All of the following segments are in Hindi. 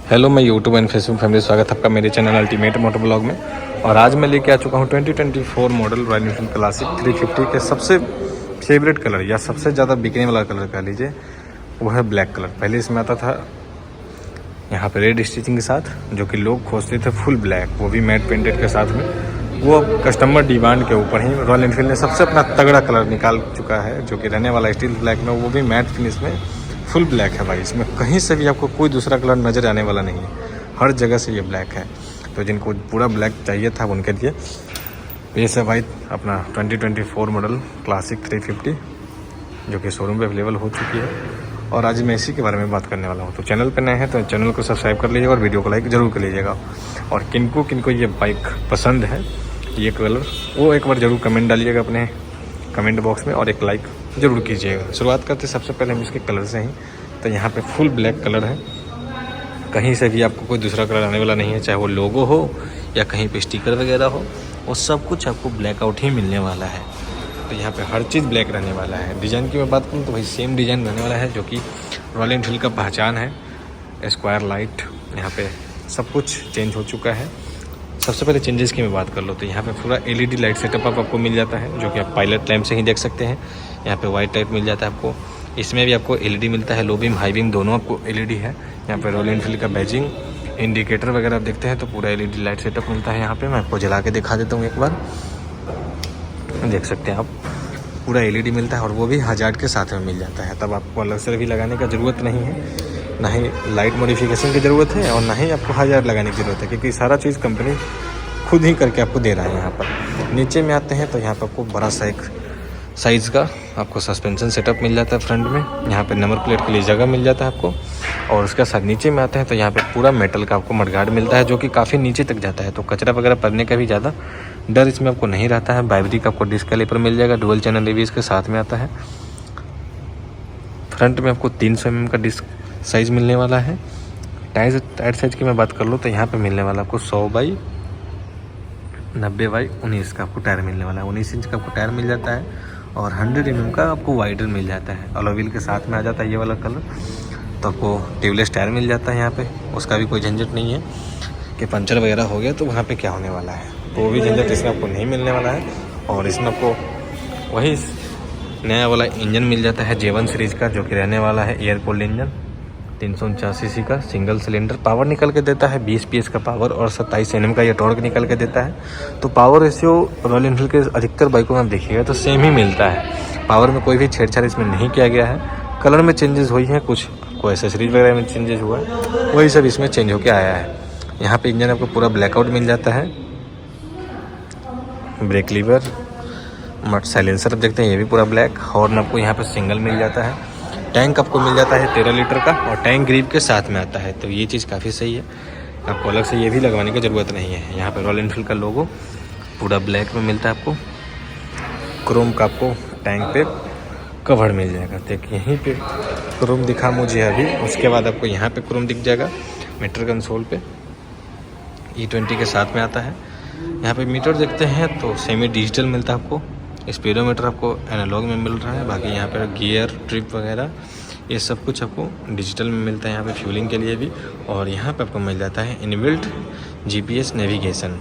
हेलो, मैं यूट्यूब एंड फेसबुक फैमिली स्वागत है आपका मेरे चैनल अल्टीमेट मोटर ब्लॉग में। और आज मैं लेके आ चुका हूँ 2024 मॉडल रॉयल एनफील्ड क्लासिक 350 के सबसे फेवरेट कलर या सबसे ज़्यादा बिकने वाला कलर कह लीजिए, वो है ब्लैक कलर। पहले इसमें आता था यहाँ पे रेड स्टिचिंग के साथ, जो कि लोग खोजते थे फुल ब्लैक, वो भी मैट पेंटेड के साथ में। वो अब कस्टमर डिमांड के ऊपर ही रॉयल एनफील्ड ने सबसे अपना तगड़ा कलर निकाल चुका है, जो कि रहने वाला स्टील ब्लैक में, वो भी मैट फिनिश में फुल ब्लैक है भाई। इसमें कहीं से भी आपको कोई दूसरा कलर नज़र आने वाला नहीं है, हर जगह से ये ब्लैक है। तो जिनको पूरा ब्लैक चाहिए था उनके लिए ये सब भाई अपना 2024 मॉडल क्लासिक 350 जो कि शोरूम पे अवेलेबल हो चुकी है। और आज मैं इसी के बारे में बात करने वाला हूँ। तो चैनल पे नए हैं तो चैनल को सब्सक्राइब कर लीजिएगा और वीडियो को लाइक ज़रूर कर लीजिएगा। और किनको ये बाइक पसंद है, ये कलर, वो एक बार ज़रूर कमेंट डालिएगा अपने कमेंट बॉक्स में और एक लाइक ज़रूर कीजिएगा। शुरुआत करते सबसे पहले हम इसके कलर से ही। तो यहाँ पे फुल ब्लैक कलर है, कहीं से भी आपको कोई दूसरा कलर आने वाला नहीं है, चाहे वो लोगो हो या कहीं पे स्टिकर वगैरह हो, वो सब कुछ आपको ब्लैकआउट ही मिलने वाला है। तो यहाँ पे हर चीज़ ब्लैक रहने वाला है। डिज़ाइन की मैं बात करूँ तो भाई सेम डिज़ाइन रहने वाला है, जो कि रॉयल एनफील्ड का पहचान है। स्क्वायर लाइट यहाँ पे सब कुछ चेंज हो चुका है। सबसे पहले चेंजेस की मैं बात कर लो तो यहाँ पे पूरा LED लाइट सेटअप आपको मिल जाता है, जो कि आप पायलट लैंप से ही देख सकते हैं। यहाँ पे वाइट टाइप मिल जाता है आपको। इसमें भी आपको LED मिलता है, लो बीम हाई बीम दोनों आपको LED है। यहाँ पे रॉयल एनफील्ड का बैजिंग इंडिकेटर वगैरह आप देखते हैं तो पूरा LED लाइट सेटअप मिलता है। यहाँ पे मैं आपको जला के दिखा देता हूँ एक बार, देख सकते हैं आप, पूरा LED मिलता है और वो भी हजार्ड के साथ में मिल जाता है। तब आपको अलग से भी लगाने का ज़रूरत नहीं है, ना ही लाइट मॉडिफिकेशन की ज़रूरत है और ना ही आपको हजार्ड लगाने की ज़रूरत है, क्योंकि सारा चीज़ कंपनी खुद ही करके आपको दे रहा है। यहाँ पर नीचे में आते हैं तो यहाँ पर आपको बड़ा सा एक साइज़ का आपको सस्पेंशन सेटअप मिल जाता है फ्रंट में। यहाँ पे नंबर प्लेट के लिए जगह मिल जाता है आपको। और उसके साथ नीचे में आते हैं तो यहाँ पे पूरा मेटल का आपको मडगार्ड मिलता है, जो कि काफ़ी नीचे तक जाता है, तो कचरा वगैरह पड़ने का भी ज़्यादा डर इसमें आपको नहीं रहता है। बाइवरी का आपको डिस्क कैलिपर मिल जाएगा, डुअल चैनल ABS के साथ में आता है। फ्रंट में आपको 300 mm का डिस्क साइज़ मिलने वाला है। टायर साइज़ की मैं बात कर लूँ तो यहाँ पर मिलने वाला आपको 100/90/19 का आपको टायर मिलने वाला है। 19 इंच का आपको टायर मिल जाता है और 100 mm का आपको वाइडर मिल जाता है। अलॉय व्हील के साथ में आ जाता है ये वाला कलर। तो आपको ट्यूबलेस टायर मिल जाता है यहाँ पे, उसका भी कोई झंझट नहीं है कि पंचर वगैरह हो गया तो वहाँ पे क्या होने वाला है, तो वो भी झंझट इसमें आपको नहीं मिलने वाला है। और इसमें आपको वही नया वाला इंजन मिल जाता है J1 सीरीज़ का, जो कि रहने वाला है एयर कूल्ड इंजन 349 cc का सिंगल सिलेंडर। पावर निकल के देता है 20 PS का पावर और 27 Nm का ये टॉर्क निकल के देता है। तो पावर रेशियो रॉयल एनफील्ड के अधिकतर बाइकों में आप देखिएगा तो सेम ही मिलता है। पावर में कोई भी छेड़छाड़ इसमें नहीं किया गया है। कलर में चेंजेस हुई हैं, कुछ कोई एसेसरीज वगैरह में चेंजेस हुआ है, वही सब इसमें चेंज होकर आया है। यहाँ पे इंजन आपको पूरा ब्लैकआउट मिल जाता है। ब्रेक लीवर, मट साइलेंसर आप देखते हैं ये भी पूरा ब्लैक। हॉर्न आपको यहाँ पे सिंगल मिल जाता है। टैंक आपको मिल जाता है 13 लीटर का और टैंक ग्रिप के साथ में आता है, तो ये चीज़ काफ़ी सही है। आपको अलग से ये भी लगवाने की ज़रूरत नहीं है। यहाँ पे रॉयल एनफील्ड का लोगो पूरा ब्लैक में मिलता है आपको। क्रोम का आपको टैंक पे कवर मिल जाएगा। देखिए यहीं पे क्रोम दिखा मुझे अभी, उसके बाद आपको यहाँ पे क्रोम दिख जाएगा मीटर कंसोल पे। E20 के साथ में आता है। यहाँ पे मीटर देखते हैं तो सेमी डिजिटल मिलता है आपको। स्पीडोमीटर आपको एनालॉग में मिल रहा है, बाकी यहाँ पर गियर ट्रिप वगैरह ये सब कुछ आपको डिजिटल में मिलता है यहाँ पे फ्यूलिंग के लिए भी। और यहाँ पे आपको मिल जाता है इनबिल्ट GPS नेविगेशन,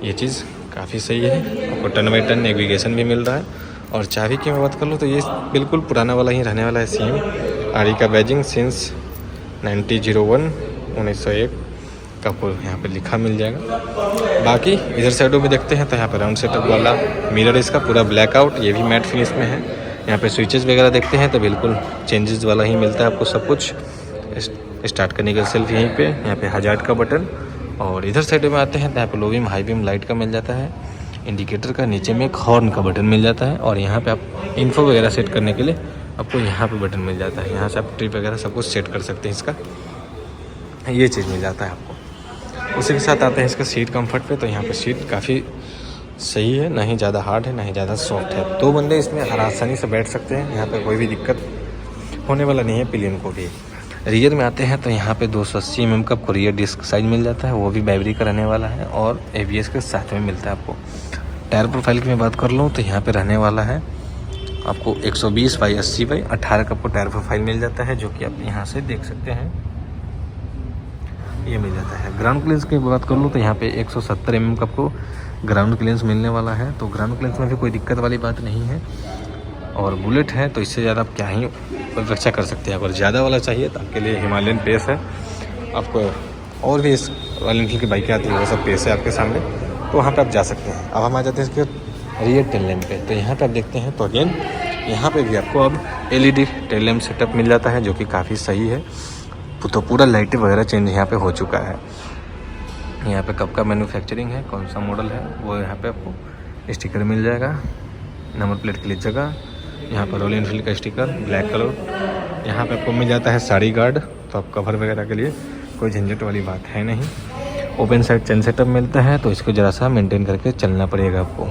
ये चीज़ काफ़ी सही है। आपको टर्न बाई टर्न नेविगेशन भी मिल रहा है। और चाबी की मैं बात कर लूँ तो ये बिल्कुल पुराना वाला ही रहने वाला है। सेम RE का बैजिंग सिंस 1901 का आपको यहाँ पे लिखा मिल जाएगा। बाकी इधर साइडों में देखते हैं तो यहाँ पे राउंड सेटअप वाला मिरर इसका पूरा ब्लैकआउट, ये भी मैट फिनिश में है। यहाँ पे स्विचेस वगैरह देखते हैं तो बिल्कुल चेंजेस वाला ही मिलता है आपको सब कुछ। स्टार्ट करने का सेल्फ यहीं पे, यहाँ पे हजार्ड का बटन। और इधर साइड में आते हैं तो यहाँ पे low beam high beam light का मिल जाता है। इंडिकेटर का नीचे में एक हॉर्न का बटन मिल जाता है। और यहाँ पे आप इन्फो वगैरह सेट करने के लिए आपको यहाँ पे बटन मिल जाता है। यहाँ से आप ट्रिप वगैरह सब कुछ सेट कर सकते हैं, इसका ये चीज़ मिल जाता है आपको। उसी के साथ आते हैं इसका सीट कंफर्ट पे। तो यहाँ पे सीट काफ़ी सही है, ना ही ज़्यादा हार्ड है ना ही ज़्यादा सॉफ्ट है। 2 बंदे इसमें आसानी से बैठ सकते हैं, यहाँ पे कोई भी दिक्कत होने वाला नहीं है पिलियन को भी। रियर में आते हैं तो यहाँ पे 280 mm का आपको रियर डिस्क साइज मिल जाता है, वो भी बाइवरी का रहने वाला है और ABS के साथ में मिलता है आपको। टायर प्रोफाइल की मैं बात कर लूँ तो यहाँ पे रहने वाला है आपको 120/80/18 का आपको टायर प्रोफाइल मिल जाता है, जो कि आप यहाँ से देख सकते हैं। ये मिल जाता है। ग्राउंड क्लियरेंस की बात कर लूँ तो यहाँ पे 170 mm का आपको ग्राउंड क्लियरेंस मिलने वाला है। तो ग्राउंड क्लियरेंस में भी कोई दिक्कत वाली बात नहीं है। और बुलेट है तो इससे ज़्यादा आप क्या ही रक्षा कर सकते हैं। अगर ज़्यादा वाला चाहिए तो आपके लिए हिमालयन पेस है। आपको और भी इस रॉयल एनफील्ड की बाइकें आती है, वो सब पेस है आपके सामने, तो वहाँ पे आप जा सकते हैं। अब हम आ जाते हैं इसके रियर टेल लैम्प पे। तो यहाँ पे आप देखते हैं तो अगेन यहाँ पे भी आपको अब LED टेल लैम्प सेटअप मिल जाता है, जो कि काफ़ी सही है। तो पूरा लाइटें वगैरह चेंज यहाँ पे हो चुका है। यहाँ पे कब का मैन्युफैक्चरिंग है, कौन सा मॉडल है, वो यहाँ पे आपको स्टिकर मिल जाएगा। नंबर प्लेट के लिए जगह, यहाँ पर रॉयल एनफील्ड का स्टिकर ब्लैक कलर। यहाँ पे आपको मिल जाता है साड़ी गार्ड, तो आप कवर वगैरह के लिए कोई झंझट वाली बात है नहीं। ओपन साइड चैन सेटअप मिलता है, तो इसको ज़रा सा मेंटेन करके चलना पड़ेगा आपको।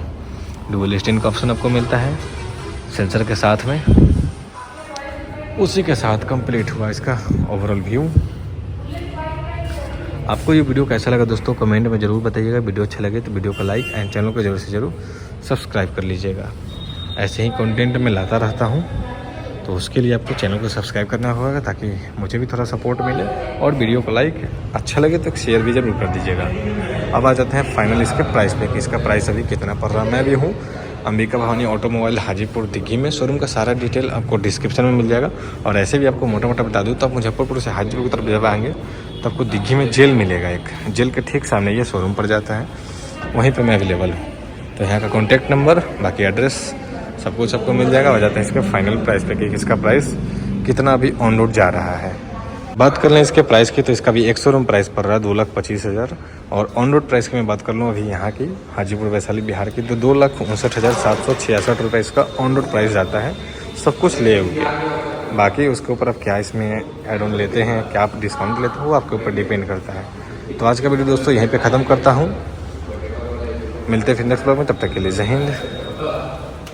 डुअल स्टैंड का ऑप्शन आपको मिलता है सेंसर के साथ में। उसी के साथ कंप्लीट हुआ इसका ओवरऑल व्यू। आपको ये वीडियो कैसा लगा दोस्तों, कमेंट में ज़रूर बताइएगा। वीडियो अच्छा लगे तो वीडियो को लाइक एंड चैनल को ज़रूर से ज़रूर सब्सक्राइब कर लीजिएगा। ऐसे ही कंटेंट मैं लाता रहता हूँ, तो उसके लिए आपको चैनल को सब्सक्राइब करना होगा, ताकि मुझे भी थोड़ा सपोर्ट मिले। और वीडियो को लाइक अच्छा लगे तो शेयर भी ज़रूर कर दीजिएगा। अब आ जाते हैं फाइनल इसके प्राइस पे कि इसका प्राइस अभी कितना पड़ रहा है। मैं भी हूँ अंबिका भवानी ऑटोमोबाइल हाजीपुर दिघी में। शोरूम का सारा डिटेल आपको डिस्क्रिप्शन में मिल जाएगा। और ऐसे भी आपको मोटा मोटा बता दूँ तो आप मुजफ्फरपुर से हाजीपुर की तरफ जब आएंगे तो आपको दिघी में जेल मिलेगा। एक जेल के ठीक सामने ये शोरूम पड़ जाता है, वहीं पर मैं अवेलेबल हूँ। तो यहाँ का कॉन्टैक्ट नंबर, बाकी एड्रेस सब कुछ आपको मिल जाएगा। हो जाता है इसके फाइनल प्राइस पे कि इसका प्राइस कितना अभी ऑन रोड जा रहा है। बात कर लें इसके प्राइस की तो इसका भी एक शोरूम प्राइस पड़ रहा है 2,25,000। और ऑन रोड प्राइस की मैं बात कर लूँ अभी यहाँ की हाजीपुर वैशाली बिहार की, तो 2,59,766 रुपये इसका ऑन रोड प्राइस जाता है, सब कुछ ले होके। बाकी उसके ऊपर आप क्या इसमें एड ऑन लेते हैं, क्या आप डिस्काउंट लेते हो, वो आपके ऊपर डिपेंड करता है। तो आज का वीडियो दोस्तों यहीं पर ख़त्म करता हूँ। मिलते हैं फिर नेक्स्ट ब्लॉग में, तब तक के लिए जय हिंद।